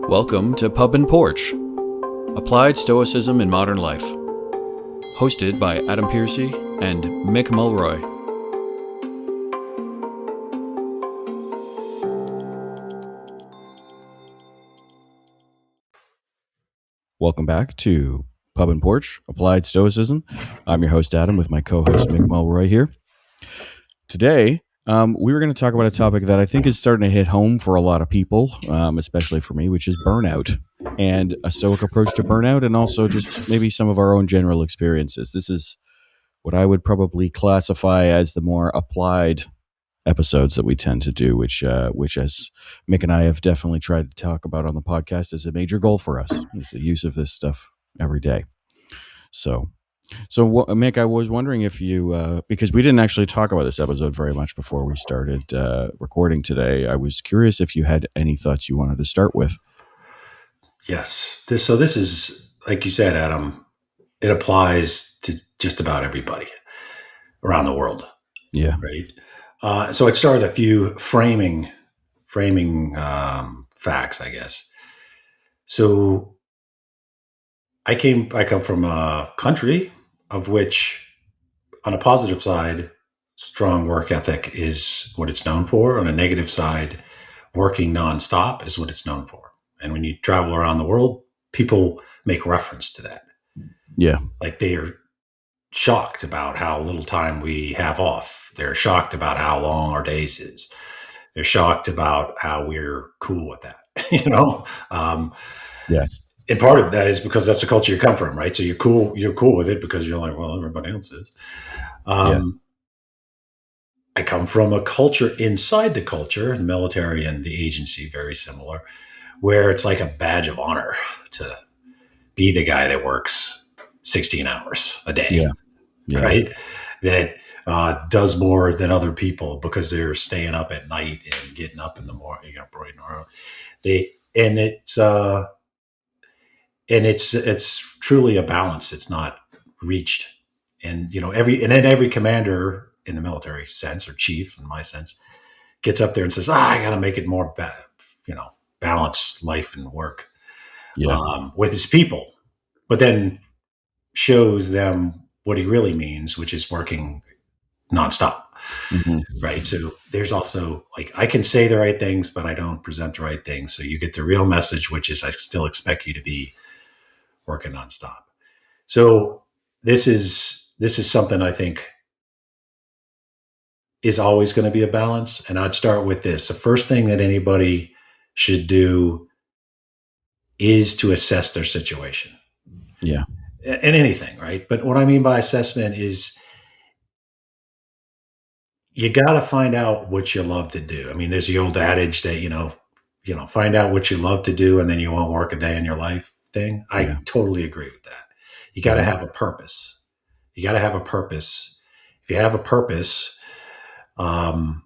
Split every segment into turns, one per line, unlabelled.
Welcome to Pub and Porch, Applied Stoicism in Modern Life, hosted by Adam Piercy and Mick Mulroy. Welcome back to Pub and Porch, Applied Stoicism. I'm your host, Adam, with my co-host, Mick Mulroy here. Today, we were going to talk about a topic that I think is starting to hit home for a lot of people, especially for me, which is burnout and a Stoic approach to burnout, and also just maybe some of our own general experiences. This is what I would probably classify as the more applied episodes that we tend to do, which as Mick and I have definitely tried to talk about on the podcast, is a major goal for us, is the use of this stuff every day. So Mick, I was wondering if you, because we didn't actually talk about this episode very much before we started recording today, I was curious if you had any thoughts you wanted to start with.
Yes. This is, like you said, Adam, it applies to just about everybody around the world.
Yeah.
Right. So I'd start with a few framing facts, I guess. So I come from a country of which, on a positive side, strong work ethic is what it's known for. On a negative side, working nonstop is what it's known for. And when you travel around the world, people make reference to that.
Yeah.
Like they are shocked about how little time we have off. They're shocked about how long our days is. They're shocked about how we're cool with that,
Yeah.
And part of that is because that's the culture you come from, right? So you're cool with it because you're like, well, everybody else is. I come from a culture inside the culture, the military and the agency, very similar, where it's like a badge of honor to be the guy that works 16 hours a day, right? That does more than other people because they're staying up at night and getting up in the morning, bright and early. It's truly a balance. It's not reached, and every commander in the military sense, or chief in my sense, gets up there and says, I got to make it more balance life and work with his people, but then shows them what he really means, which is working nonstop.
Mm-hmm.
Right. So there's also I can say the right things, but I don't present the right things. So you get the real message, which is I still expect you to be working nonstop. So this is something I think is always going to be a balance. And I'd start with this. The first thing that anybody should do is to assess their situation.
Yeah.
And anything, right? But what I mean by assessment is you got to find out what you love to do. I mean, there's the old adage that, find out what you love to do and then you won't work a day in your life thing. I totally agree with that. You got to have a purpose. If you have a purpose, then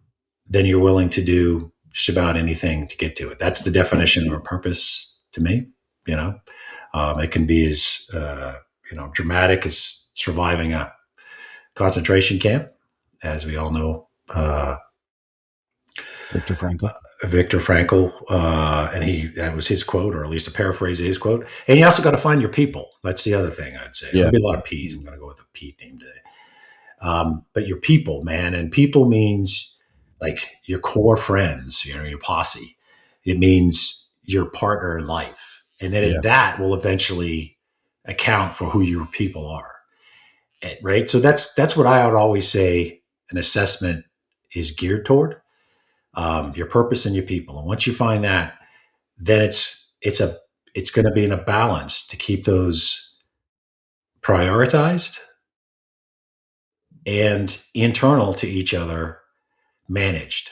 you're willing to do just about anything to get to it. That's the definition of a purpose to me. It can be as dramatic as surviving a concentration camp, as we all know.
Viktor
Frankl, and that was his quote, or at least a paraphrase of his quote. And you also got to find your people. That's the other thing I'd say. There'll be a lot of P's. I'm going to go with a P theme today. But your people, man, and people means like your core friends, your posse. It means your partner in life. And then that will eventually account for who your people are. Right. So that's what I would always say an assessment is geared toward. Your purpose and your people. And once you find that, then it's going to be in a balance to keep those prioritized and internal to each other managed.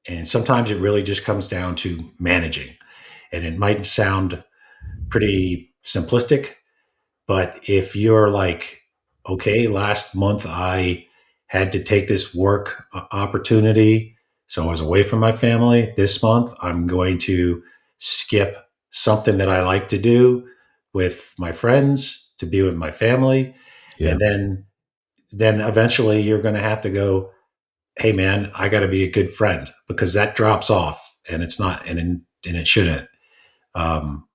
And sometimes it really just comes down to managing. And it might sound pretty simplistic, but if you're like, okay, last month I had to take this work opportunity, so I was away from my family. This month I'm going to skip something that I like to do with my friends to be with my family. And then eventually you're going to have to go, hey man, I got to be a good friend, because that drops off, and it's not, and it shouldn't. um,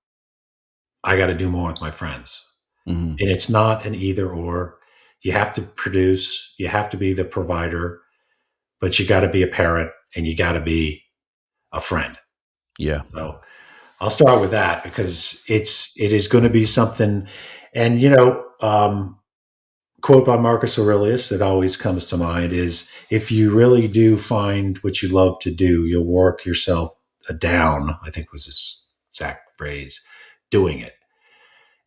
I got to do more with my friends.
Mm-hmm.
And it's not an either or. You have to produce, you have to be the provider, but you got to be a parent and you got to be a friend.
Yeah.
So I'll start with that because it is going to be something. And quote by Marcus Aurelius that always comes to mind is, if you really do find what you love to do, you'll work yourself down, I think was his exact phrase, doing it.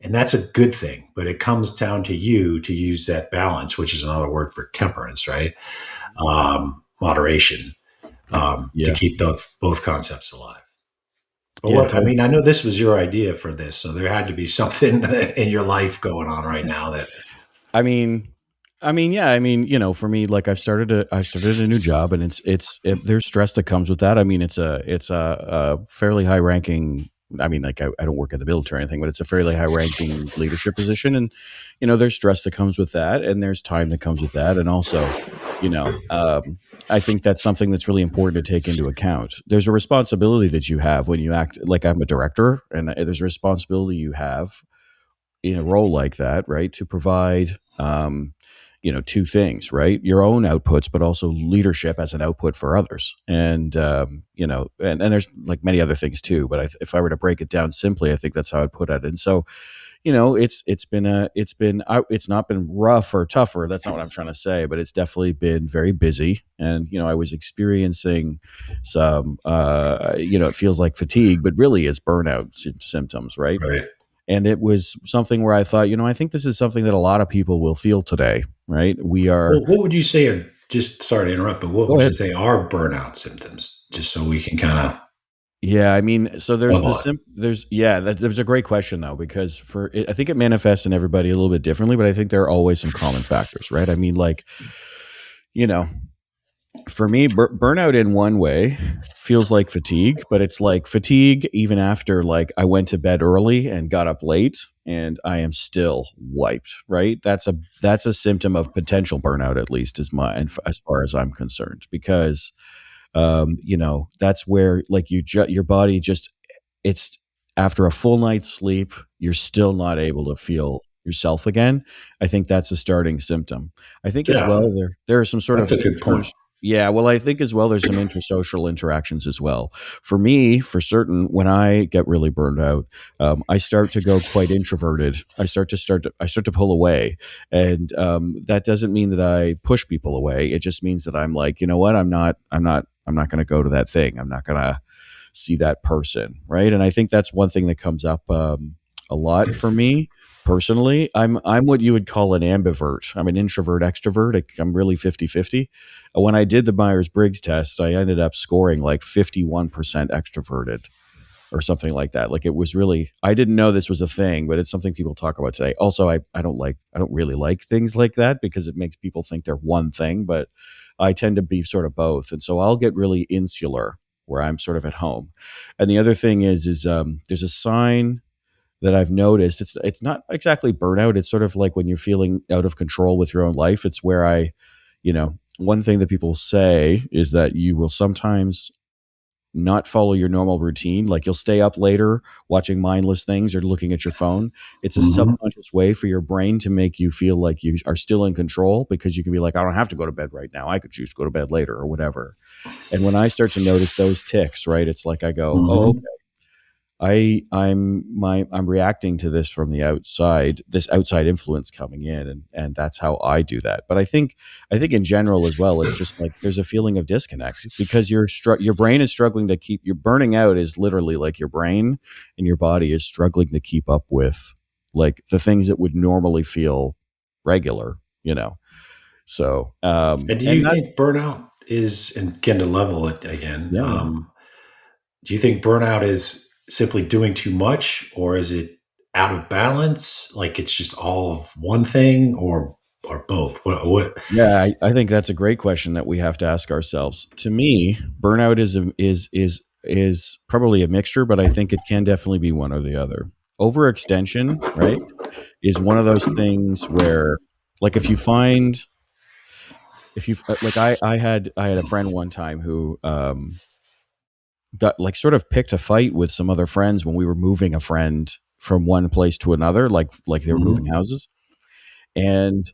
And that's a good thing, but it comes down to you to use that balance, which is another word for temperance, right? Moderation, to
Yeah.
keep both concepts alive. But
Yeah.
what I
Totally.
mean, I know this was your idea for this, so there had to be something in your life going on right now that.
I mean, yeah. I mean, for me, like I started a new job, and there's stress that comes with that. I mean, it's a fairly high ranking. I mean, like I don't work in the military or anything, but it's a fairly high ranking leadership position, and there's stress that comes with that, and there's time that comes with that, and also, you know, um, I think that's something that's really important to take into account. There's a responsibility that you have when you act like I'm a director, and there's a responsibility you have in a role like that, right, to provide, two things, right, your own outputs, but also leadership as an output for others, and and there's like many other things too. But if I were to break it down simply, I think that's how I'd put it. And so, it's not been rough or tougher. That's not what I'm trying to say, but it's definitely been very busy. And I was experiencing some, it feels like fatigue, but really it's burnout symptoms, right?
Right.
And it was something where I thought, I think this is something that a lot of people will feel today, right? We are.
Well, what would you say are, just sorry to interrupt, but what
Go
would you
ahead.
say are burnout symptoms? Just so we can kind of
Yeah, I mean, so there's
level
the
it.
there's yeah, that's a great question though, because I think it manifests in everybody a little bit differently, but I think there are always some common factors, right? I mean, like, you know, for me, burnout in one way feels like fatigue, but it's like fatigue even after, like, I went to bed early and got up late and I am still wiped, right? That's a symptom of potential burnout, at least as far as I'm concerned, because that's where, like, your body just, it's after a full night's sleep, you're still not able to feel yourself again. I think that's a starting symptom. I think as well,
Yeah,
there are some sort
that's
of
a good point.
yeah, well, I think as well there's some intersocial interactions as well. For me, for certain, when I get really burned out, I start to go quite introverted. I start to pull away, and that doesn't mean that I push people away. It just means that I'm like, you know what, I'm not going to go to that thing. I'm not going to see that person, right? And I think that's one thing that comes up a lot for me personally. I'm what you would call an ambivert. I'm an introvert extrovert. I'm really 50-50. When I did the Myers-Briggs test, I ended up scoring like 51% extroverted or something like that. Like, it was really, I didn't know this was a thing, but it's something people talk about today. Also, I don't really like things like that because it makes people think they're one thing, but I tend to be sort of both. And so I'll get really insular where I'm sort of at home. And the other thing is there's a sign that I've noticed. It's not exactly burnout. It's sort of like when you're feeling out of control with your own life. It's where one thing that people say is that you will sometimes not follow your normal routine. Like, you'll stay up later watching mindless things or looking at your phone. It's a
Hmm.
subconscious way for your brain to make you feel like you are still in control, because you can be like, I don't have to go to bed right now. I could choose to go to bed later or whatever. And when I start to notice those ticks, right, it's like I go, oh,
Hmm.
I'm reacting to this from the outside, this outside influence coming in, and that's how I do that. But I think in general as well, it's just like there's a feeling of disconnect because your brain is struggling to keep, your burning out is literally like your brain and your body is struggling to keep up with, like, the things that would normally feel regular, you know. So
And do
and
you
that
think burnout is, and again to level it again,
yeah, yeah.
do you think burnout is simply doing too much, or is it out of balance? Like it's just all of one thing, or both? What?
Yeah, I think that's a great question that we have to ask ourselves. To me, burnout is probably a mixture, but I think it can definitely be one or the other. Overextension, right, is one of those things where, like, if you like, I had a friend one time who, got like sort of picked a fight with some other friends when we were moving a friend from one place to another, like they were moving houses, and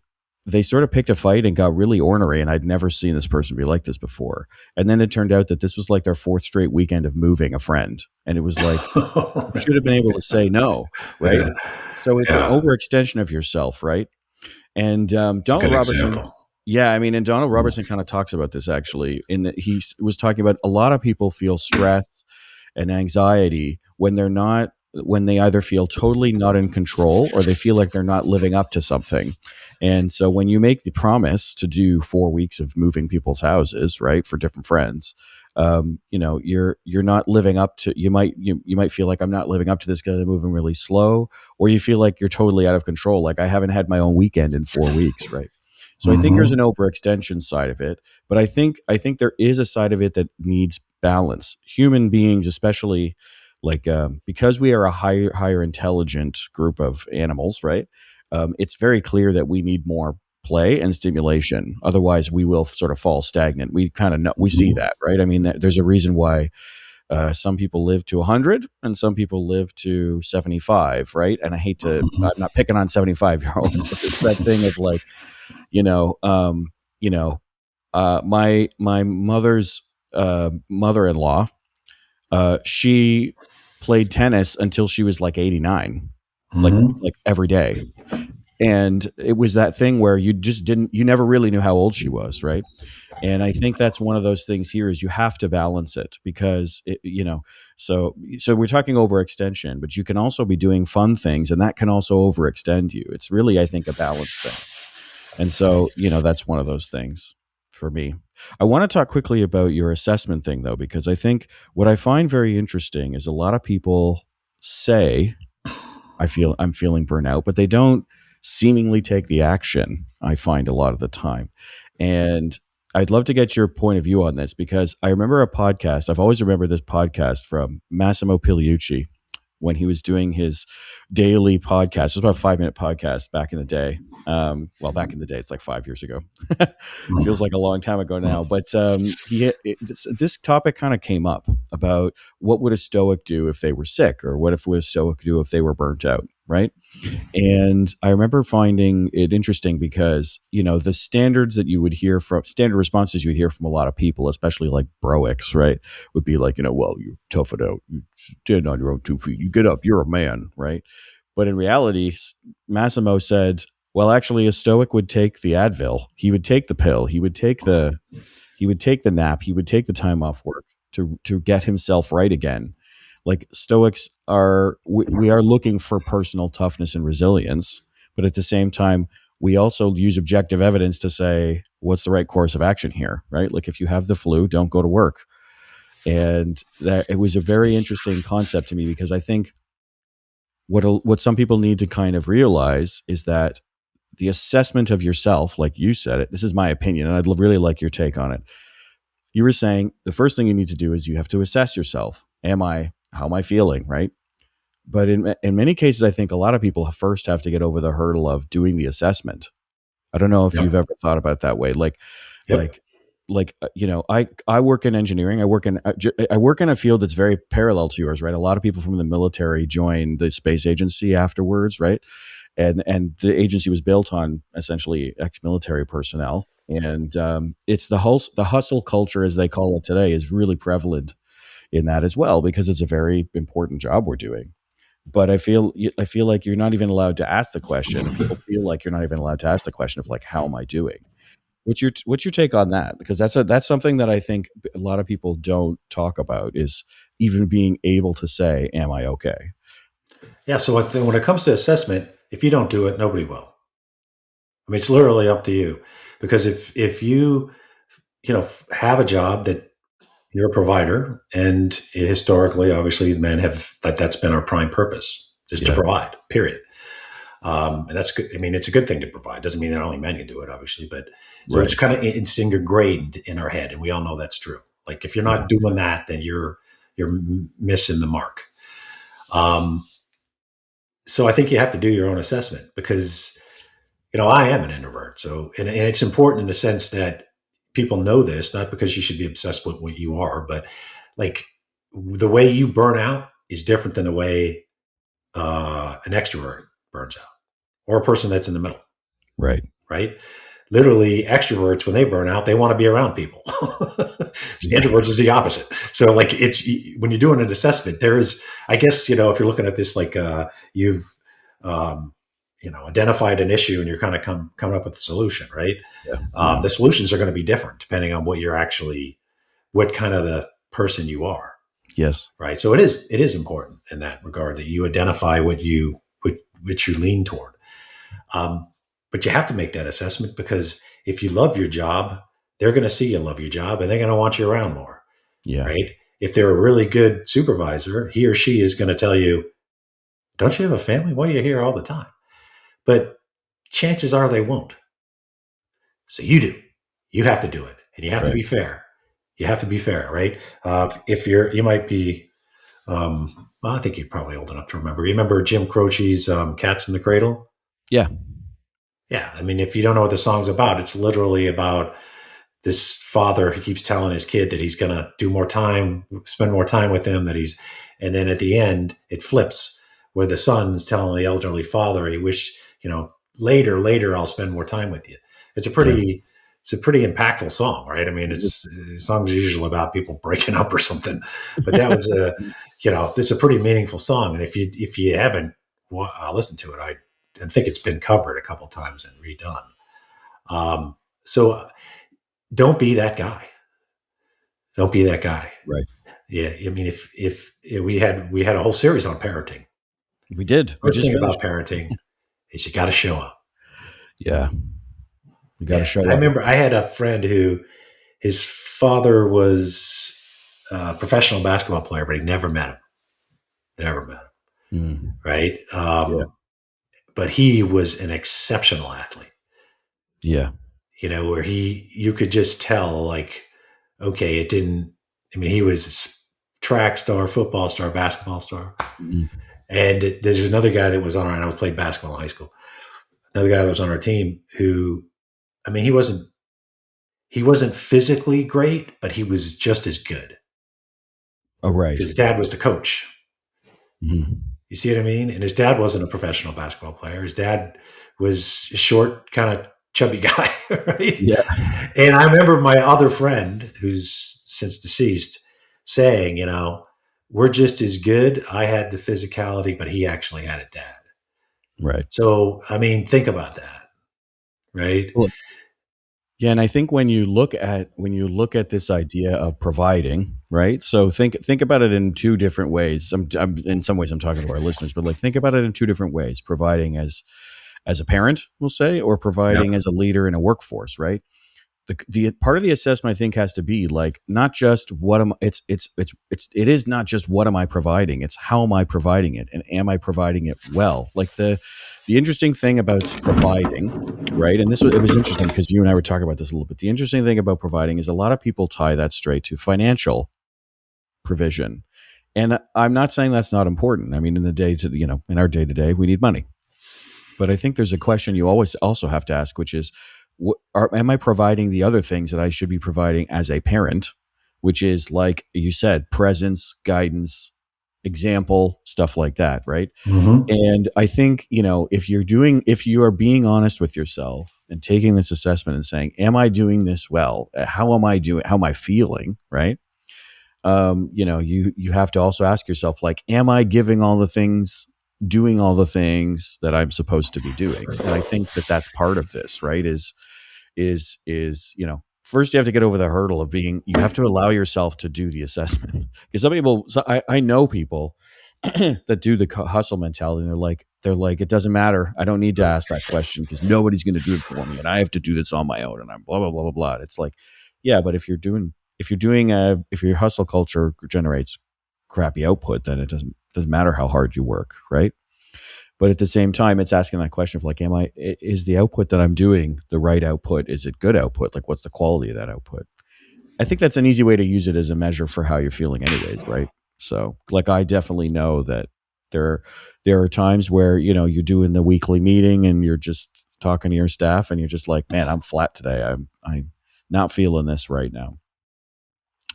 they sort of picked a fight and got really ornery. And I'd never seen this person be like this before. And then it turned out that this was like their fourth straight weekend of moving a friend, and it was like you should have been able to say no, right?
Yeah.
So it's an overextension of yourself, right? And
It's a
Donald
good
Robertson,
example.
yeah, I mean, and Donald Robertson kind of talks about this actually, in that he was talking about a lot of people feel stress and anxiety when they either feel totally not in control or they feel like they're not living up to something. And so when you make the promise to do 4 weeks of moving people's houses, right, for different friends, you're not living up to. You might feel like I'm not living up to this because I'm moving really slow, or you feel like you're totally out of control, like I haven't had my own weekend in 4 weeks, right? So I think there's an overextension side of it, but I think there is a side of it that needs balance. Human beings, especially, like because we are a higher intelligent group of animals, right? It's very clear that we need more play and stimulation. Otherwise, we will sort of fall stagnant. We kind of know, we see that, right? I mean, there's a reason why some people live to 100 and some people live to 75, right? And I'm not picking on 75-year-olds, but it's that thing of like, you know, um, you know, my mother's mother-in-law, she played tennis until she was like 89, like every day. And it was that thing where you never really knew how old she was, right? And I think that's one of those things here is you have to balance it because so we're talking overextension, but you can also be doing fun things and that can also overextend you. It's really, I think, a balance thing. And so, that's one of those things for me. I want to talk quickly about your assessment thing though, because I think what I find very interesting is a lot of people say, I'm feeling burnout, but they don't seemingly take the action, I find a lot of the time. And I'd love to get your point of view on this because I remember a podcast. I've always remembered this podcast from Massimo Pigliucci when he was doing his daily podcast. It was about a 5-minute podcast back in the day. Back in the day, it's like 5 years ago. Feels like a long time ago now. But this topic kind of came up about what would a Stoic do if they were sick, or what would a Stoic do if they were burnt out, right? And I remember finding it interesting because, the standards that you would hear from standard responses you would hear from a lot of people, especially like Broics, right, would be like, well, you tough it out, you stand on your own 2 feet, you get up, you're a man, right? But in reality, Massimo said, well, actually, a Stoic would take the Advil, he would take the pill, he would take the nap, he would take the time off work to get himself right again. Like Stoics we are looking for personal toughness and resilience, but at the same time, we also use objective evidence to say, what's the right course of action here, right? Like if you have the flu, don't go to work. And that it was a very interesting concept to me because I think what some people need to kind of realize is that the assessment of yourself, like you said it, this is my opinion, and I'd really like your take on it. You were saying the first thing you need to do is you have to assess yourself. How am I feeling, right? But in many cases, I think a lot of people first have to get over the hurdle of doing the assessment. I don't know if you've ever thought about it that way. I work in engineering. I work in a field that's very parallel to yours, right? A lot of people from the military join the space agency afterwards, right? And the agency was built on essentially ex-military personnel. And it's the hustle culture, as they call it today, is really prevalent in that as well, because it's a very important job we're doing. But I feel like you're not even allowed to ask the question, and people feel like you're not even allowed to ask the question of like, how am I doing? What's your take on that? Because that's something that I think a lot of people don't talk about, is even being able to say, am I okay?
Yeah. So when it comes to assessment, if you don't do it, nobody will. I mean, it's literally up to you, because if you have a job that you're a provider, and historically, obviously, men that's been our prime purpose, just to provide, period. And that's good. I mean, it's a good thing to provide. Doesn't mean that only men can do it, obviously, but so it's kind of ingrained in our head, and we all know that's true. Like if you're not doing that, then you're missing the mark. So I think you have to do your own assessment, because I am an introvert. So and it's important in the sense that people know this, not because you should be obsessed with what you are, but like the way you burn out is different than the way an extrovert burns out, or a person that's in the middle.
Right.
Right. Literally, extroverts, when they burn out, they want to be around people. Introverts is the opposite. So, like, it's when you're doing an assessment, there is, I guess, if you're looking at this, like, you've, identified an issue and you're kind of coming up with a solution, right?
Yeah.
The solutions are going to be different depending on what kind of the person you are.
Yes.
Right. So it is important in that regard that you identify what you lean toward. But you have to make that assessment, because if you love your job, they're going to see you love your job and they're going to want you around more.
Yeah.
Right. If they're a really good supervisor, he or she is going to tell you, don't you have a family? Why are you here all the time? But chances are they won't. So you do. You have to do it. And you have to be fair. You have to be fair, right? You might be, well, I think you're probably old enough to remember. You remember Jim Croce's Cats in the Cradle?
Yeah.
Yeah. I mean, if you don't know what the song's about, it's literally about this father who keeps telling his kid that he's going to spend more time with him, and then at the end it flips where the son's telling the elderly father, he wish, later I'll spend more time with you. It's a pretty impactful song, right? I mean, songs are usually about people breaking up or something, but that was this is a pretty meaningful song. And if you haven't listened to it, I think it's been covered a couple times and redone. So don't be that guy. Don't be that guy.
Right.
Yeah. I mean, if we had a whole series on parenting.
We did.
First thing about parenting is you got to show up.
Yeah. You got to show up.
I remember I had a friend who his father was a professional basketball player, but he never met him. Right. But he was an exceptional athlete.
Yeah.
Where you could just tell, like, okay, he was track star, football star, basketball star. Mm-hmm. And there's another guy that was I played basketball in high school. Another guy that was on our team who, he wasn't physically great, but he was just as good.
Oh, right.
His dad was the coach.
Mm-hmm.
You see what I mean? And his dad wasn't a professional basketball player. His dad was a short, kind of chubby guy, right?
Yeah.
And I remember my other friend, who's since deceased, saying, we're just as good. I had the physicality, but he actually had a dad.
Right.
So, think about that, right?
Well, yeah, and I think when you look at this idea of providing, right? So think about it in two different ways. In some ways, I'm talking to our listeners, but like think about it in two different ways: providing as a parent, we'll say, or providing as a leader in a workforce, right? The part of the assessment, I think, has to be like not just it is not just what am I providing, it's how am I providing it, and am I providing it well? Like the interesting thing about providing, right? And it was interesting because you and I were talking about this a little bit. The interesting thing about providing is a lot of people tie that straight to financial provision, and I'm not saying that's not important. I mean, in our day to day, we need money, but I think there's a question you always also have to ask, which is, am I providing the other things that I should be providing as a parent, which is, like you said, presence, guidance, example, stuff like that, right?
Mm-hmm.
And I think, if you are being honest with yourself and taking this assessment and saying, am I doing this well? How am I doing? How am I feeling? Right? You have to also ask yourself, like, am I doing all the things that I'm supposed to be doing? And I think that that's part of this, right? Is first you have to get over the hurdle of you have to allow yourself to do the assessment. Because I know people that do the hustle mentality, and they're like, it doesn't matter. I don't need to ask that question because nobody's going to do it for me, and I have to do this on my own, and I'm blah blah blah blah blah. It's like, yeah, but if your hustle culture generates crappy output, then it doesn't matter how hard you work, right? But at the same time, it's asking that question of like, is the output that I'm doing the right output? Is it good output? Like, what's the quality of that output? I think that's an easy way to use it as a measure for how you're feeling anyways, right? So like, I definitely know that there are times where, you're doing the weekly meeting and you're just talking to your staff and you're just like, man, I'm flat today. I'm not feeling this right now.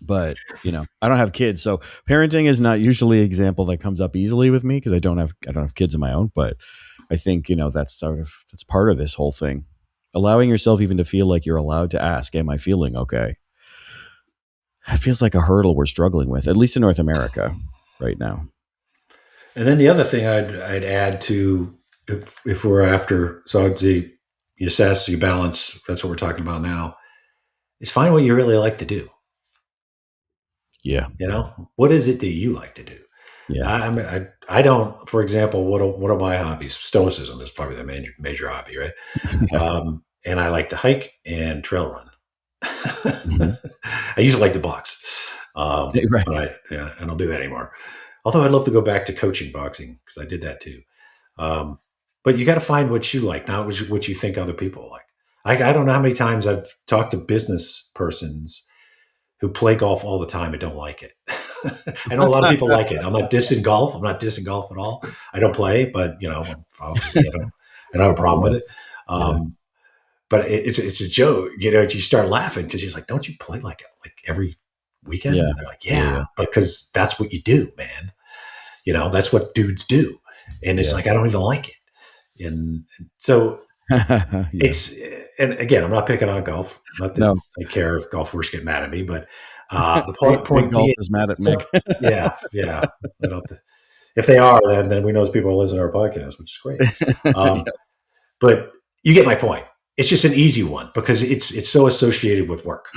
But I don't have kids, so parenting is not usually an example that comes up easily with me because I don't have kids of my own. But I think that's part of this whole thing. Allowing yourself even to feel like you're allowed to ask, "Am I feeling okay?" It feels like a hurdle we're struggling with, at least in North America right now.
And then the other thing I'd add to, if we're after, so you assess, you balance, that's what we're talking about now, is find what you really like to do.
Yeah.
What is it that you like to do?
Yeah.
I don't, for example, one of my hobbies, Stoicism is probably the major hobby, right?
Yeah.
And I like to hike and trail run.
Mm-hmm.
I usually like to box,
Right.
but I don't do that anymore. Although I'd love to go back to coaching boxing because I did that too. But you got to find what you like, not what you think other people like. I don't know how many times I've talked to business persons who play golf all the time and don't like it. I know a lot of people like it. I'm not dissing golf. I'm not dissing golf at all. I don't play, but obviously I don't have a problem with it. But it's a joke. You start laughing because he's like, "Don't you play like every weekend?"
Yeah.
And they're like, "Yeah, because that's what you do, man. That's what dudes do." And it's like, I don't even like it. And so it's, and again, I'm not picking on golf. Not that I care if golfers get mad at me, but the point
golf
being,
is mad at Mick.
yeah. If they are, then we know people are listening to our podcast, which is great. But you get my point. It's just an easy one because it's so associated with work.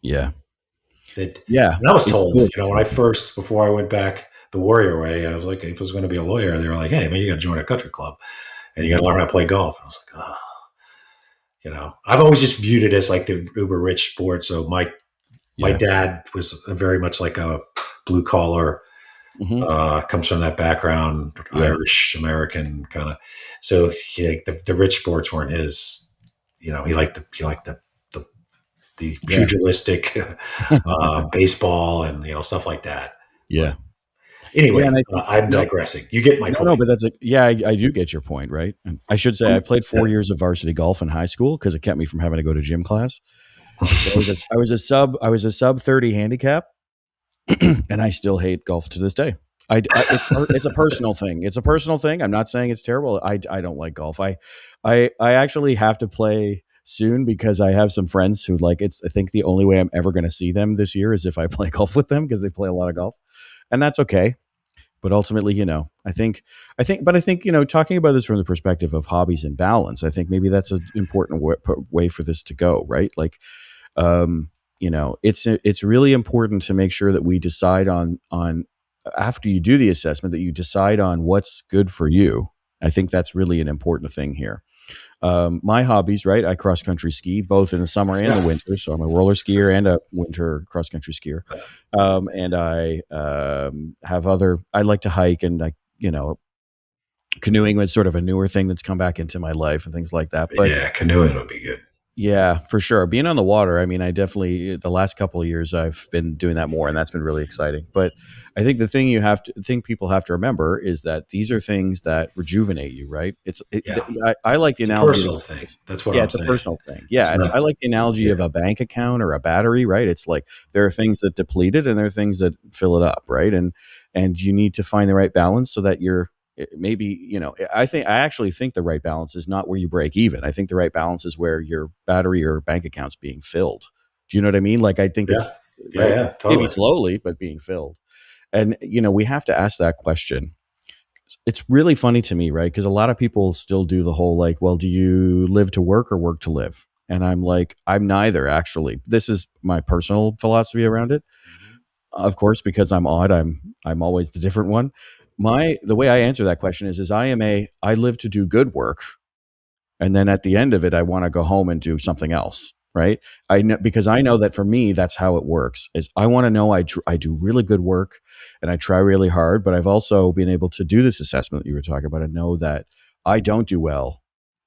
Yeah.
And
And
I was told, when before I went back the warrior way, I was like, if I was going to be a lawyer, they were like, "Hey, man, you got to join a country club and you got to learn how to play golf." And I was like, oh, I've always just viewed it as like the uber rich sport. So my dad was very much like a blue collar, comes from that background, Irish American kind of. So the rich sports weren't his. He liked the pugilistic baseball and stuff like that.
Yeah.
But anyway, I'm digressing. You get my point.
No, but that's I do get your point, right? And I should say I played 4 years of varsity golf in high school because it kept me from having to go to gym class. I was a sub 30 handicap, and I still hate golf to this day. It's a personal thing. It's a personal thing. I'm not saying it's terrible. I don't like golf. I actually have to play soon because I have some friends who like it's. I think the only way I'm ever going to see them this year is if I play golf with them because they play a lot of golf, and that's okay. But ultimately, I think, talking about this from the perspective of hobbies and balance, I think maybe that's an important way for this to go, right? Like, it's really important to make sure that we decide on after you do the assessment that you decide on what's good for you. I think that's really an important thing here. My hobbies, right? I cross country ski both in the summer and the winter. So I'm a roller skier and a winter cross country skier. And I I like to hike, and canoeing was sort of a newer thing that's come back into my life and things like that. But
yeah, canoeing would be good.
Yeah, for sure. Being on the water, I mean, I definitely the last couple of years I've been doing that more, and that's been really exciting. But I think the thing people have to remember is that these are things that rejuvenate you, right? I like the analogy.
It's a personal thing. That's what
I'm
saying.
A personal thing. Yeah, I like the analogy of a bank account or a battery, right? It's like there are things that deplete it, and there are things that fill it up, right? And you need to find the right balance so that you're maybe I actually think the right balance is not where you break even. I think the right balance is where your battery or bank account's being filled. Do you know what I mean? Like I think it's
totally.
Maybe slowly, but being filled. And we have to ask that question. It's really funny to me, right? Because a lot of people still do the whole like, well, do you live to work or work to live? And I'm like, I'm neither, actually. This is my personal philosophy around it. Of course, because I'm odd, I'm always the different one. The way I answer that question is I live to do good work, and then at the end of it I want to go home and do something else, right? I know, because I know that for me that's how it works. Is I want to know I do really good work and I try really hard, but I've also been able to do this assessment that you were talking about and know that I don't do well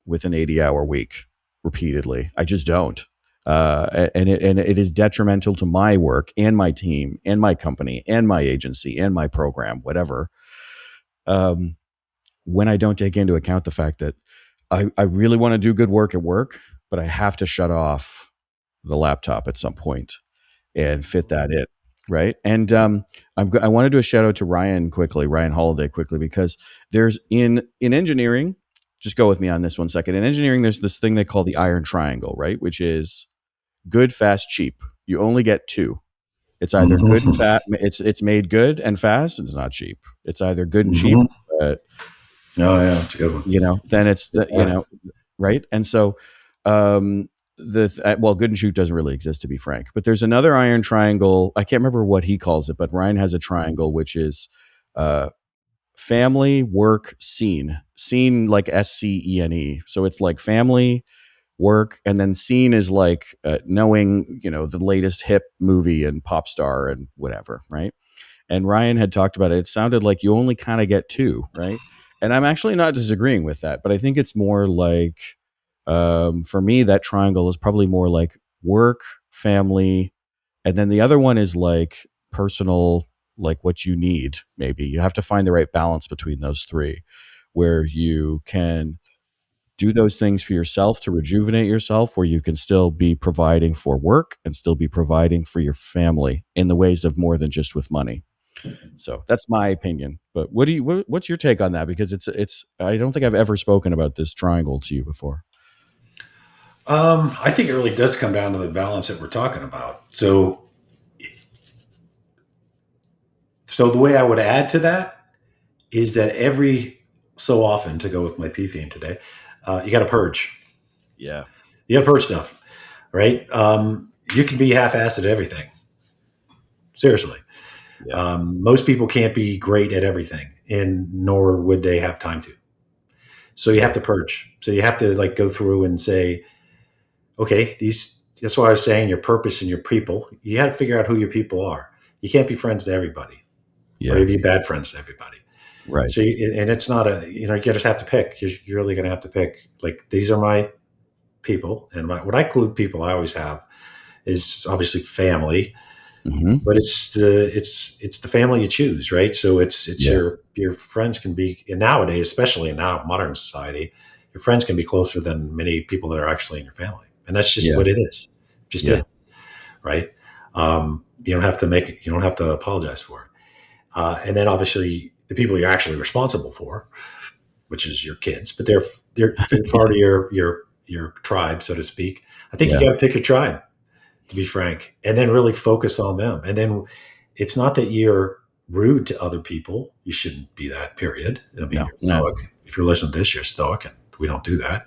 with an 80-hour week repeatedly. I just don't. And it is detrimental to my work and my team and my company and my agency and my program, whatever. When I don't take into account the fact that I really want to do good work at work, but I have to shut off the laptop at some point and fit that in. Right. And I want to do a shout out to Ryan Holiday quickly, because there's in engineering, just go with me on this 1 second. In engineering, there's this thing they call the iron triangle, right? Which is good, fast, cheap. You only get two. It's either good and fast. It's made good and fast, and it's not cheap. It's either good and cheap. But,
oh yeah, it's a good one.
Then it's right. And so, good and cheap doesn't really exist, to be frank. But there's another iron triangle. I can't remember what he calls it, but Ryan has a triangle which is family, work, scene. Scene, like SCENE. So it's like family, work, and then scene is like knowing the latest hip movie and pop star and whatever, right? And Ryan had talked about it. It sounded like you only kind of get two, right? And I'm actually not disagreeing with that, but I think it's more like, for me, that triangle is probably more like work, family, and then the other one is like personal, like what you need. Maybe you have to find the right balance between those three, where you can do those things for yourself to rejuvenate yourself, where you can still be providing for work and still be providing for your family in the ways of more than just with money. So that's my opinion. But what's your take on that? Because it's I don't think I've ever spoken about this triangle to you before.
I think it really does come down to the balance that we're talking about. So the way I would add to that is that every so often, to go with my P theme today, you got to purge.
Yeah.
You got to purge stuff, right? You can be half-assed at everything. Seriously. Yeah. Most people can't be great at everything, and nor would they have time to. So you have to purge. So you have to like go through and say, okay, that's why I was saying your purpose and your people. You got to figure out who your people are. You can't be friends to everybody, or you be bad friends to everybody.
Right.
So, and it's not you just have to pick. You're really going to have to pick. Like, these are my people, and what I include people I always have is obviously family, but it's the family you choose, right? So it's your friends can be, and nowadays, especially in now modern society, your friends can be closer than many people that are actually in your family, and that's just what it is, it, right? You don't have to make it. You don't have to apologize for it, and then obviously the people you're actually responsible for, which is your kids, but they're part of your tribe, so to speak. I think you got to pick your tribe, to be frank, and then really focus on them. And then it's not that you're rude to other people. You shouldn't be that, period. I mean, you're stoic. If you're listening to this, you're stoic, and we don't do that,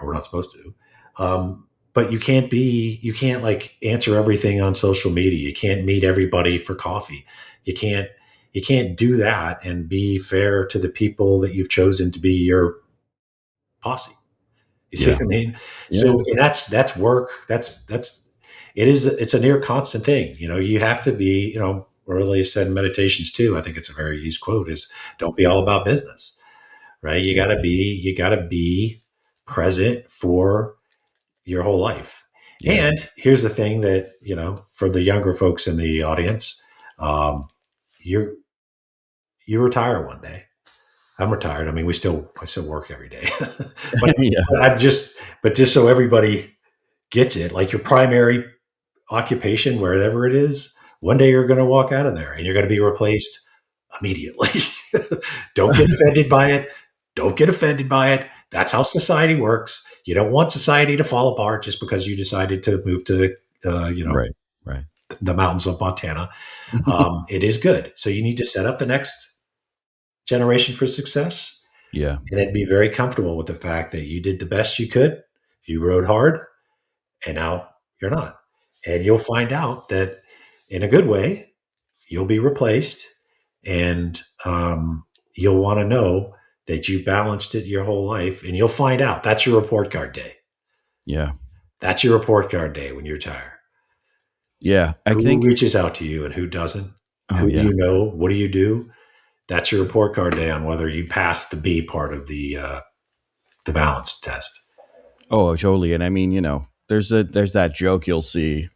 or we're not supposed to. But you can't like answer everything on social media. You can't meet everybody for coffee. You can't do that and be fair to the people that you've chosen to be your posse. You see what I mean? Yeah. So, and that's work. It's a near constant thing. You have to be, earlier said in meditations too. I think it's a very used quote is, don't be all about business, right? You gotta be present for your whole life. Yeah. And here's the thing that, for the younger folks in the audience, you retire one day. I'm retired. I mean, I still work every day, but just so everybody gets it, like your primary occupation, wherever it is, one day you're going to walk out of there and you're going to be replaced immediately. Don't get offended by it. Don't get offended by it. That's how society works. You don't want society to fall apart just because you decided to move to, right. the mountains of Montana. It is good. So you need to set up the next generation for success. Yeah. And then be very comfortable with the fact that you did the best you could. You rode hard, and now you're not. And you'll find out that in a good way, you'll be replaced, and you'll want to know that you balanced it your whole life, and you'll find out. That's your report card day. Yeah. That's your report card day when you retire. Yeah. Who reaches out to you and who doesn't? Who do you know? What do you do? That's your report card day on whether you passed the B part of the balance test. Oh, totally. And I mean, there's that joke you'll see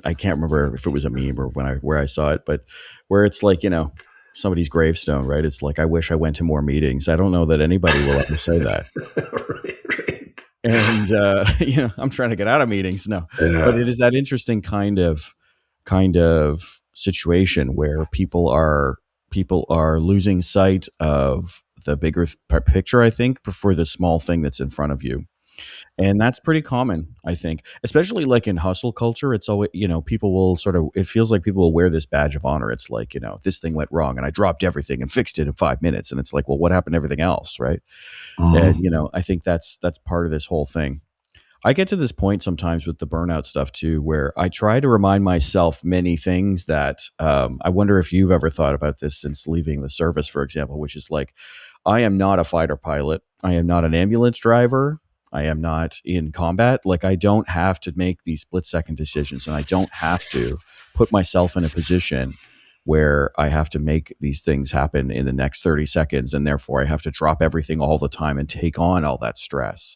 I can't remember if it was a meme or where I saw it, but where it's like, somebody's gravestone, right? It's like, I wish I went to more meetings. I don't know that anybody will ever say that. Right. And, I'm trying to get out of meetings. No, but it is that interesting kind of
situation where people are losing sight of the bigger picture, I think, for the small thing that's in front of you. And that's pretty common, I think, especially like in hustle culture. It's always, people will sort of, it feels like people will wear this badge of honor. It's like, this thing went wrong and I dropped everything and fixed it in 5 minutes. And it's like, well, what happened to everything else? Right. And,
Mhm.
I think that's part of this whole thing. I get to this point sometimes with the burnout stuff too, where I try to remind myself many things that I wonder if you've ever thought about this since leaving the service, for example, which is like, I am not a fighter pilot. I am not an ambulance driver. I am not in combat. Like, I don't have to make these split second decisions, and I don't have to put myself in a position where I have to make these things happen in the next 30 seconds. And therefore, I have to drop everything all the time and take on all that stress.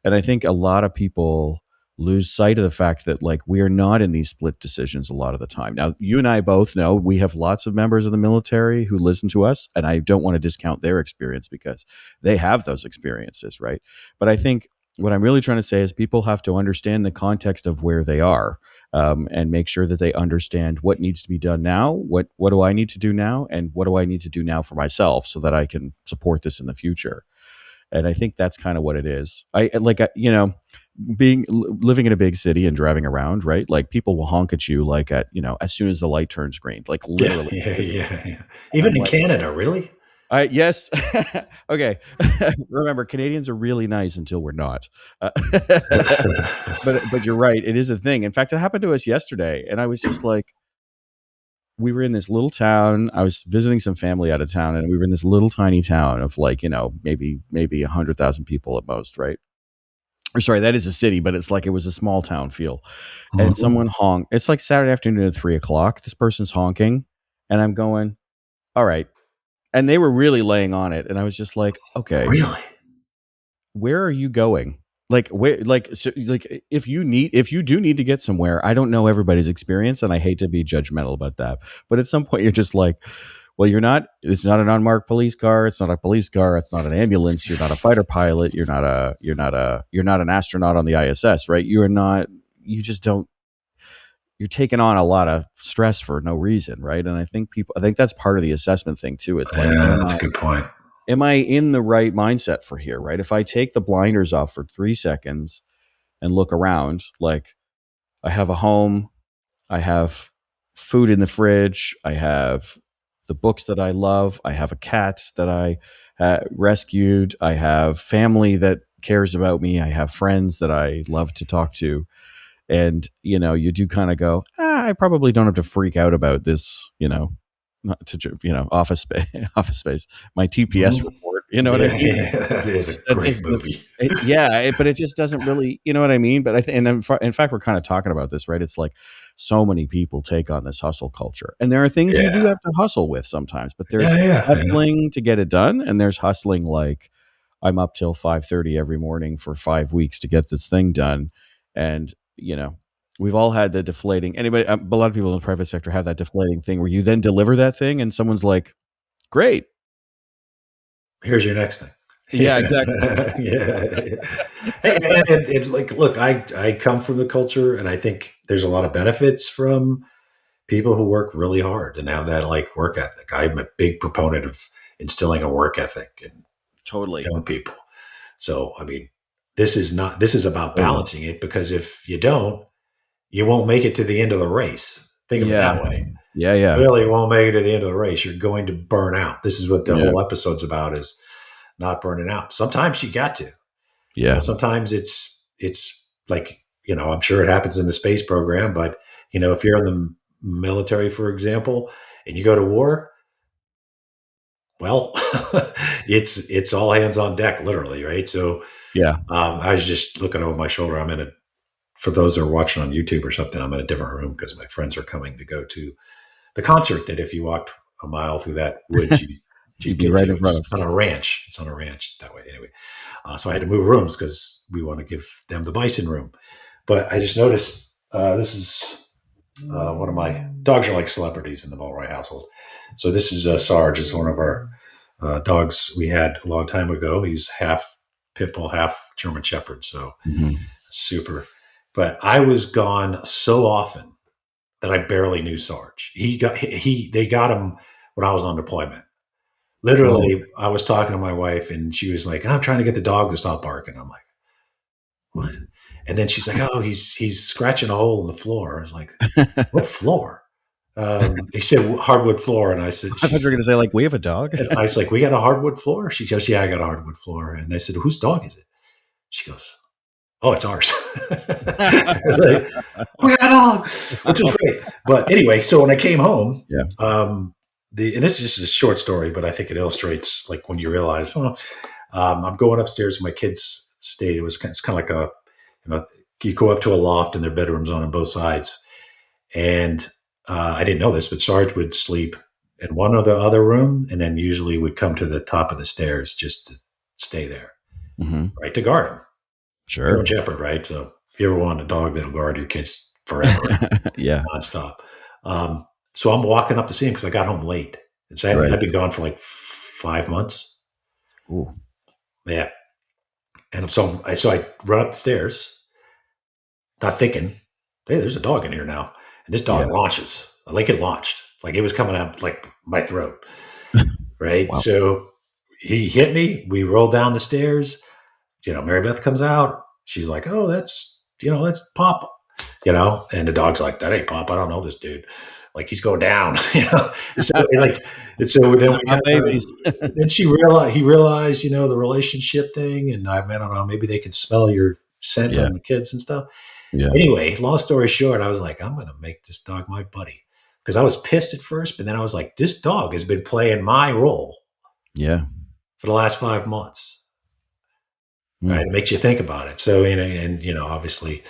And I think a lot of people lose sight of the fact that like we are not in these split decisions a lot of the time. Now, you and I both know we have lots of members of the military who listen to us, and I don't want to discount their experience because they have those experiences, right? But I think what I'm really trying to say is people have to understand the context of where they are, and make sure that they understand what needs to be done now, what do I need to do now, and what do I need to do now for myself so that I can support this in the future. And I think that's kind of what it is. I like, being living in a big city and driving around, right? Like people will honk at you like at, as soon as the light turns green, like
Yeah,
literally.
yeah, yeah, yeah.
And
Even
I'm
in
like,
Canada, really?
yes. Okay. Remember, Canadians are really nice until we're not. But you're right. It is a thing. In fact, it happened to us yesterday. And I was just like, we were in this little town. I was visiting some family out of town, and we were in this little tiny town of like, maybe 100,000 people at most, right? Or sorry, that is a city, but it's like it was a small town feel. And
Mhm.
someone honked. It's like Saturday afternoon at 3 o'clock. This person's honking, and I'm going, all right. And they were really laying on it, and I was just like, okay,
Really?
where are you going? Like where, like, so, like if you do need to get somewhere, I don't know everybody's experience, and I hate to be judgmental about that, but at some point you're just like, well, it's not an unmarked police car, it's not a police car, it's not an ambulance, you're not a fighter pilot, you're not an astronaut on the ISS, right? You just don't, you're taking on a lot of stress for no reason, right? And I think that's part of the assessment thing too. It's like,
Yeah, that's a good point.
am I in the right mindset for here, right? If I take the blinders off for 3 seconds and look around, like I have a home, I have food in the fridge, I have the books that I love, I have a cat that I rescued, I have family that cares about me, I have friends that I love to talk to. And, you do kind of go, I probably don't have to freak out about this, not to, office space, office space, my TPS
Mhm.
report, you know what I
Yeah,
mean?
yeah, that is a
That
great
just does
movie.
yeah, but it just doesn't really, you know what I mean? But and in fact, we're kind of talking about this, right? It's like so many people take on this hustle culture, and there are things you do
Yeah.
have to hustle with sometimes. But there's
Yeah, yeah, yeah.
hustling to get it done, and there's hustling like I'm up till 5:30 every morning for 5 weeks to get this thing done, and we've all had the deflating. Anybody, a lot of people in the private sector have that deflating thing where you then deliver that thing, and someone's like, "Great,
Here's your next thing.
yeah, exactly."
Yeah. Yeah. Hey, and it's like, look, I come from the culture, and I think there's a lot of benefits from people who work really hard and have that like work ethic. I'm a big proponent of instilling a work ethic in
Totally,
young people. So, I mean, this is about
totally.
balancing it, because if you don't, you won't make it to the end of the race. Think of it
Yeah.
that way.
Yeah, yeah.
Really won't make it to the end of the race. You're going to burn out. This is what the
Yeah.
whole episode's about, is not burning out. Sometimes you got to.
Yeah.
Sometimes it's like, I'm sure it happens in the space program, but if you're in the military, for example, and you go to war, well, it's all hands on deck, literally, right? So
Yeah.
I was just looking over my shoulder. For those that are watching on YouTube or something, I'm in a different room because my friends are coming to go to the concert that if you walked a mile through that woods,
You'd
you'd
be
get
right
to.
in front
It's
of.
on a ranch. It's on a ranch that way. Anyway, so I had to move rooms because we want to give them the bison room. But I just noticed this is one of my dogs are like celebrities in the Mulroy household. So this is Sarge. Is one of our dogs we had a long time ago. He's half pit bull, half German Shepherd. So
Mhm.
super. But I was gone so often that I barely knew Sarge. They got him when I was on deployment. Literally, I was talking to my wife and she was like, I'm trying to get the dog to stop barking. I'm like, what? And then she's like, oh, he's scratching a hole in the floor. I was like, what floor? He said hardwood floor. And I said,
I thought you were going to say, like, we have a dog.
And I was like, we got a hardwood floor? She goes, yeah, I got a hardwood floor. And I said, whose dog is it? She goes, oh, it's ours. Like, we got a dog, which was great. But anyway, so when I came home, and this is just a short story, but I think it illustrates like when you realize, I'm going upstairs. My kids stayed. It's kind of like you go up to a loft and their bedrooms on both sides. And I didn't know this, but Sarge would sleep in one or the other room, and then usually would come to the top of the stairs just to stay there, right, to guard him.
Sure.
German Shepherd, right? So if you ever want a dog that'll guard your kids forever, nonstop. So I'm walking up to see him because I got home late. And so I'd been gone for like 5 months.
Ooh.
Yeah. And so I run up the stairs, not thinking, hey, there's a dog in here now. And this dog launches. Like it launched. Like it was coming out like my throat. Right. Wow. So he hit me. We rolled down the stairs. Mary Beth comes out. She's like, oh, that's Pop. And the dog's like, that ain't Pop. I don't know this dude. Like he's going down. So then he realized, the relationship thing. And I don't know, maybe they could smell your scent on the kids and stuff. Yeah. Anyway, long story short, I was like, I'm going to make this dog my buddy. Because I was pissed at first, but then I was like, this dog has been playing my role. Yeah. For the last 5 months. Right. It makes you think about it. So, obviously,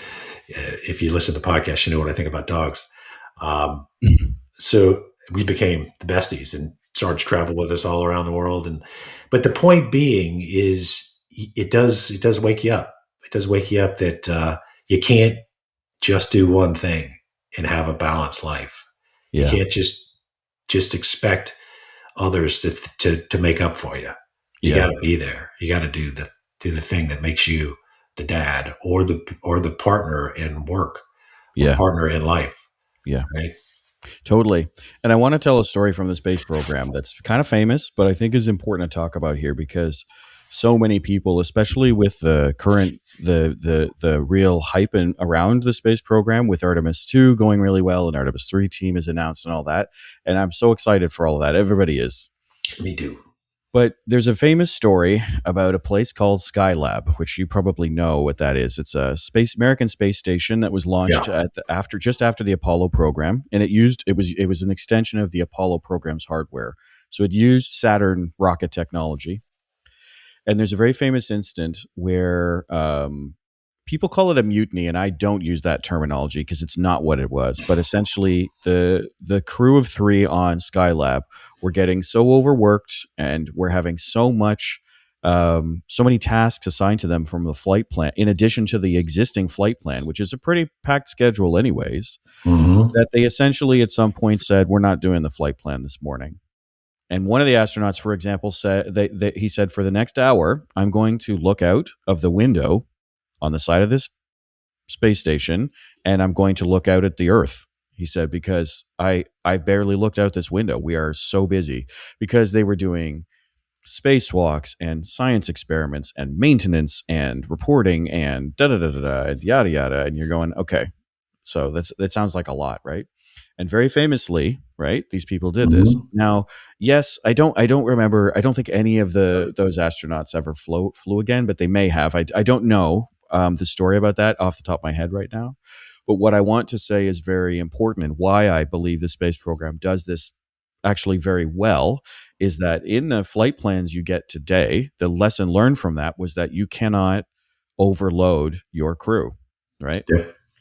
if you listen to the podcast, you know what I think about dogs. So we became the besties, and Sarge traveled with us all around the world. But the point being is it does wake you up. It does wake you up that you can't just do one thing and have a balanced life. Yeah. You can't just expect others to make up for you. You got to be there. You got to do the thing that makes you the dad or the partner in work, or partner in life. Yeah. Right.
Totally. And I want to tell a story from the space program that's kind of famous, but I think is important to talk about here because so many people, especially with the current, the real hype around the space program with Artemis 2 going really well and Artemis 3 team is announced and all that. And I'm so excited for all of that. Everybody is.
Me too.
But there's a famous story about a place called Skylab, which you probably know what that is. It's a American space station that was launched just after the Apollo program, and it was an extension of the Apollo program's hardware. So it used Saturn rocket technology. And there's a very famous incident where people call it a mutiny, and I don't use that terminology because it's not what it was. But essentially, the crew of 3 on Skylab were getting so overworked, and were having so many tasks assigned to them from the flight plan, in addition to the existing flight plan, which is a pretty packed schedule, anyways. That they essentially at some point said, "We're not doing the flight plan this morning." And one of the astronauts, for example, said he said, "For the next hour, I'm going to look out of the window on the side of this space station, and I'm going to look out at the Earth," he said, "because I barely looked out this window. We are so busy," because they were doing spacewalks and science experiments and maintenance and reporting and and yada yada. And you're going, okay, so that sounds like a lot, right? And very famously, right, these people did this. Now, yes, I don't remember. I don't think any of those astronauts ever flew again, but they may have. I don't know the story about that off the top of my head right now. But what I want to say is very important, and why I believe the space program does this actually very well, is that in the flight plans you get today, the lesson learned from that was that you cannot overload your crew, right?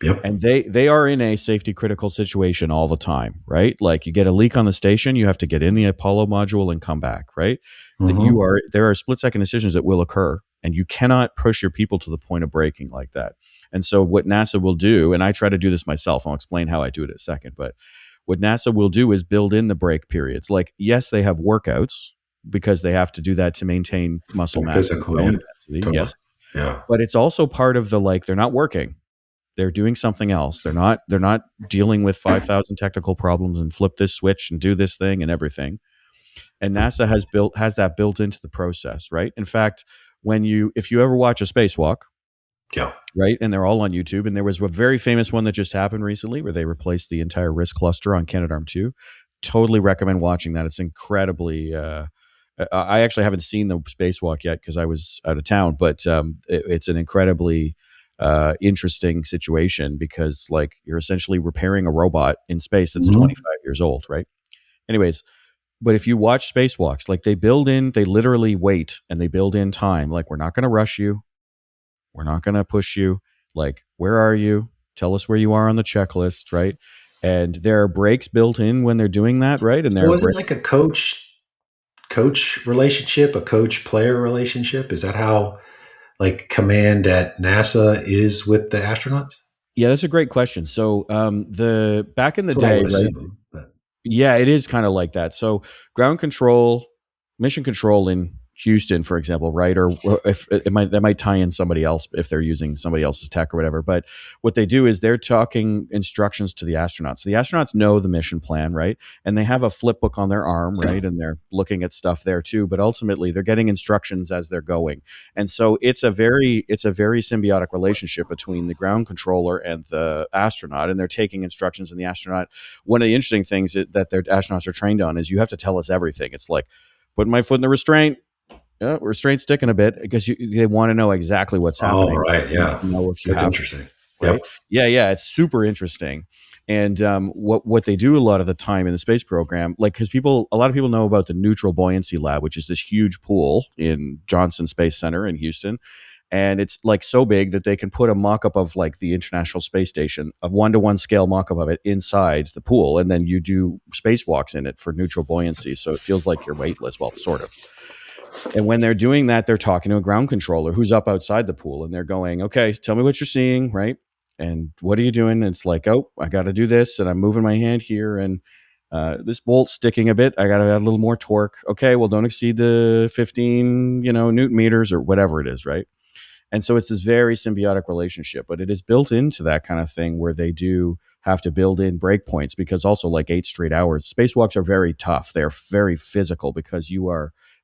Yep.
And they are in a safety critical situation all the time, right? Like you get a leak on the station, you have to get in the Apollo module and come back, right? There are split second decisions that will occur, and you cannot push your people to the point of breaking like that. And so what NASA will do, and I try to do this myself, I'll explain how I do it in a second, but what NASA will do is build in the break periods. Like, yes, they have workouts because they have to do that to maintain muscle mass and bone density. Totally. Yes. Yeah. But it's also part of they're not working. They're doing something else. They're not dealing with 5,000 technical problems and flip this switch and do this thing and everything. And NASA has that built into the process, right? In fact, if you ever watch a spacewalk,
Yeah.
right, and they're all on YouTube, and there was a very famous one that just happened recently where they replaced the entire wrist cluster on Canadarm2. Totally recommend watching that. It's incredibly. I actually haven't seen the spacewalk yet because I was out of town, but it's an incredibly interesting situation because like you're essentially repairing a robot in space that's 25 years old, right? Anyways, but if you watch spacewalks, like they literally wait and they build in time. Like, we're not going to rush you. We're not going to push you. Like, where are you? Tell us where you are on the checklist, right? And there are breaks built in when they're doing that, right? And
So is it like a coach relationship, a coach player relationship? Is that how like command at NASA is with the astronauts?
Yeah, that's a great question. So the back in the
That's what I
day,
would
right?
assume. But
Yeah, it is kind of like that. So ground control, mission control in Houston, for example, right? Or if that might tie in somebody else if they're using somebody else's tech or whatever. But what they do is they're talking instructions to the astronauts. So the astronauts know the mission plan, right? And they have a flip book on their arm, right? And they're looking at stuff there too. But ultimately, they're getting instructions as they're going. And so it's a very symbiotic relationship between the ground controller and the astronaut, and they're taking instructions. And the astronaut, one of the interesting things that their astronauts are trained on is you have to tell us everything. It's like putting my foot in the restraint. Restraint sticking a bit because they want to know exactly what's happening.
right, yeah,
Know if you
that's
have
interesting.
right.
Yep.
Yeah, it's super interesting. And what they do a lot of the time in the space program, like because a lot of people know about the Neutral Buoyancy Lab, which is this huge pool in Johnson Space Center in Houston. And it's like so big that they can put a mock-up of like the International Space Station, a 1-to-1 scale mock-up of it inside the pool, and then you do spacewalks in it for neutral buoyancy, so it feels like you're weightless. Well, sort of. And when they're doing that, they're talking to a ground controller who's up outside the pool, and they're going, "Okay, tell me what you're seeing, right? And what are you doing?" And it's like, "Oh, I got to do this, and I'm moving my hand here, and this bolt's sticking a bit. I got to add a little more torque. Okay, well, don't exceed the 15, Newton meters or whatever it is, right?" And so it's this very symbiotic relationship, but it is built into that kind of thing where they do have to build in breakpoints because also like 8 straight hours. Spacewalks are very tough. They're very physical because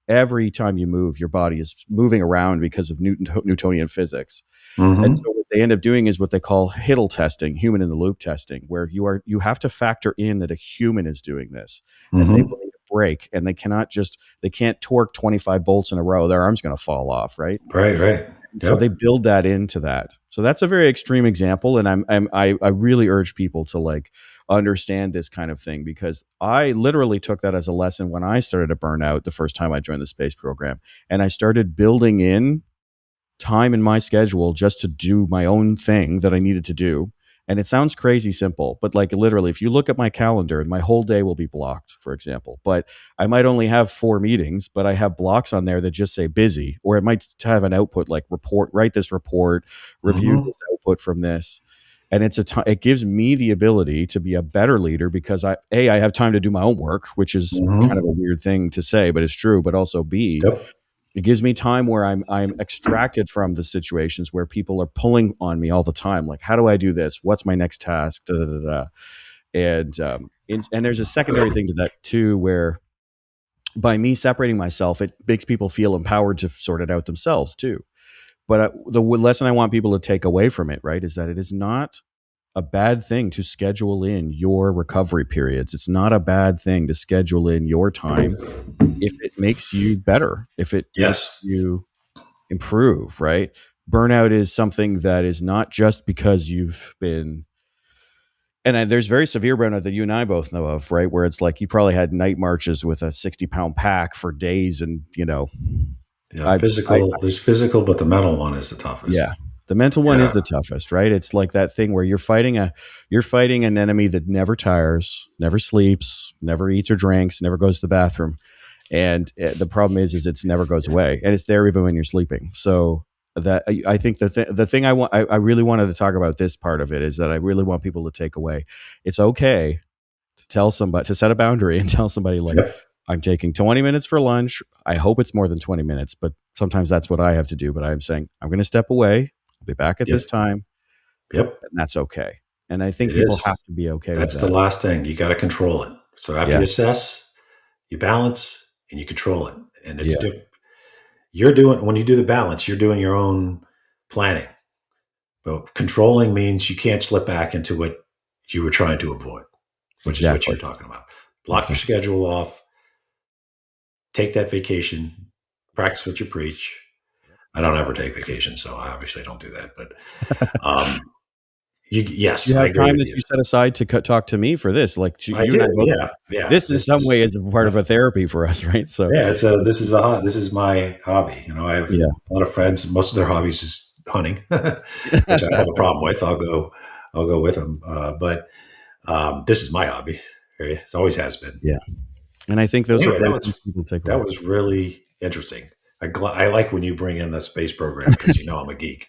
every time you move, your body is moving around because of Newtonian physics. And so what they end up doing is what they call HITL testing, human in the loop testing, where you have to factor in that a human is doing this, and they will need a break, and they can't torque 25 bolts in a row. Their arm's going to fall off, right?
Right.
So they build that into that. So that's a very extreme example, and I really urge people to like understand this kind of thing because I literally took that as a lesson when I started at Burnout the first time I joined the space program, and I started building in time in my schedule just to do my own thing that I needed to do. And it sounds crazy simple, but like literally, if you look at my calendar, my whole day will be blocked, for example. But I might only have 4 meetings, but I have blocks on there that just say busy, or it might have an output like write this report, review this output from this. And it gives me the ability to be a better leader because I have time to do my own work, which is kind of a weird thing to say, but it's true. But also B, it gives me time where I'm extracted from the situations where people are pulling on me all the time. Like, how do I do this? What's my next task? Da, da, da, da. And there's a secondary thing to that too, where by me separating myself, it makes people feel empowered to sort it out themselves too. But the lesson I want people to take away from it, right, is that it is not a bad thing to schedule in your recovery periods. It's not a bad thing to schedule in your time if it makes you better, if it makes you improve, right? Burnout is something that is not just because you've been, and there's very severe burnout that you and I both know of, right? Where it's like you probably had night marches with a 60-pound pack for days and,
there's physical, but the mental one is the toughest.
Yeah. The mental one is the toughest, right? It's like that thing where you're fighting an enemy that never tires, never sleeps, never eats or drinks, never goes to the bathroom. And the problem is it never goes away, and it's there even when you're sleeping. So that I think the thing I really wanted to talk about this part of it is that I really want people to take away. It's okay to tell somebody to set a boundary and tell somebody like, I'm taking 20 minutes for lunch. I hope it's more than 20 minutes, but sometimes that's what I have to do. But I'm saying I'm going to step away. I'll be back at this time.
Yep.
And that's okay. And I think
It
people
is.
have to be okay with
That's the
that.
last thing. You got to control it. So after you
Yeah.
assess, you balance, and you control it. And it's
Yeah.
different. You're doing, when you do the balance, you're doing your own planning. But controlling means you can't slip back into what you were trying to avoid, which is what
Exactly.
you're talking about. Block your schedule off, take that vacation, practice what you preach. I don't ever take vacation, so I obviously don't do that. But um, yes,
You
I
have
agree
time
with
that
you.
you set aside to talk to me for this. Like
I
you and
do.
I both.
Yeah, yeah.
This in some way is a part of a therapy for us, right? So
Yeah. This is my hobby. I have
yeah.
a lot of friends. Most of their hobbies is hunting, which I don't have a problem with. I'll go with them. But this is my hobby. Right? It always has been.
Yeah. And I think those are
Anyway,
great things people take away.
that was really interesting. I like when you bring in the space program because I'm a geek,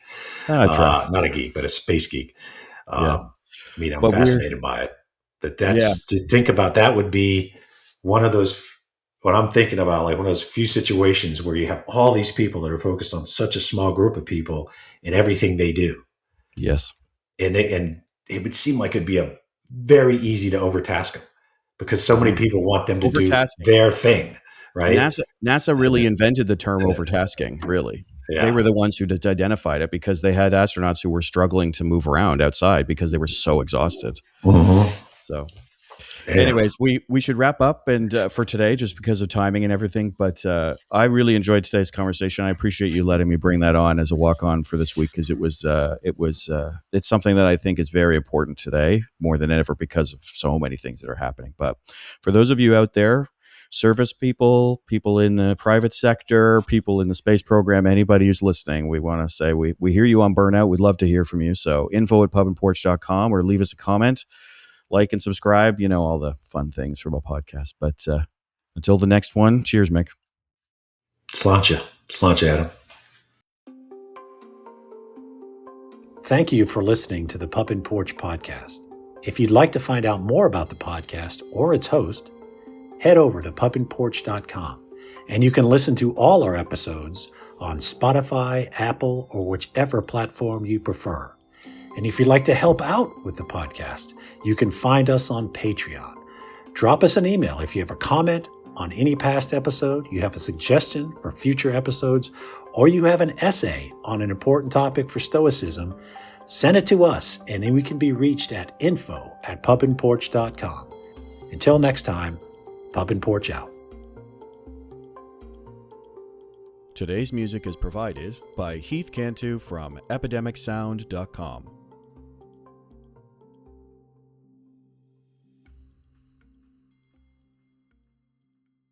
I try.
not a geek, but a space geek.
Yeah.
I'm
But we're
fascinated by it. But
yeah.
that's to think about. That would be one of those. What I'm thinking about, like one of those few situations where you have all these people that are focused on such a small group of people in everything they do,
Yes.
and it would seem like it'd be a very easy to overtask them because so many people want them to do
Overtasking.
their thing, right?
NASA really invented the term overtasking, really. They were
Yeah.
the ones who identified it because they had astronauts who were struggling to move around outside because they were so exhausted.
Mhm.
So
Yeah.
anyways, we should wrap up and for today, just because of timing and everything. But I really enjoyed today's conversation. I appreciate you letting me bring that on as a walk on for this week because it's something that I think is very important today more than ever because of so many things that are happening. But for those of you out there, service people, people in the private sector, people in the space program, anybody who's listening, we want to say we hear you on Burnout. We'd love to hear from you. So info@pubandporch.com or leave us a comment. Like and subscribe, all the fun things from a podcast. But until the next one, cheers, Mick.
Sláinte, Adam. Thank you for listening to the Pup and Porch podcast. If you'd like to find out more about the podcast or its host, head over to pupandporch.com, and you can listen to all our episodes on Spotify, Apple, or whichever platform you prefer. And if you'd like to help out with the podcast, you can find us on Patreon. Drop us an email if you have a comment on any past episode, you have a suggestion for future episodes, or you have an essay on an important topic for Stoicism. Send it to us, and then we can be reached at info@pupandporch.com. Until next time, Pup and Porch out.
Today's music is provided by Heath Cantu from epidemicsound.com.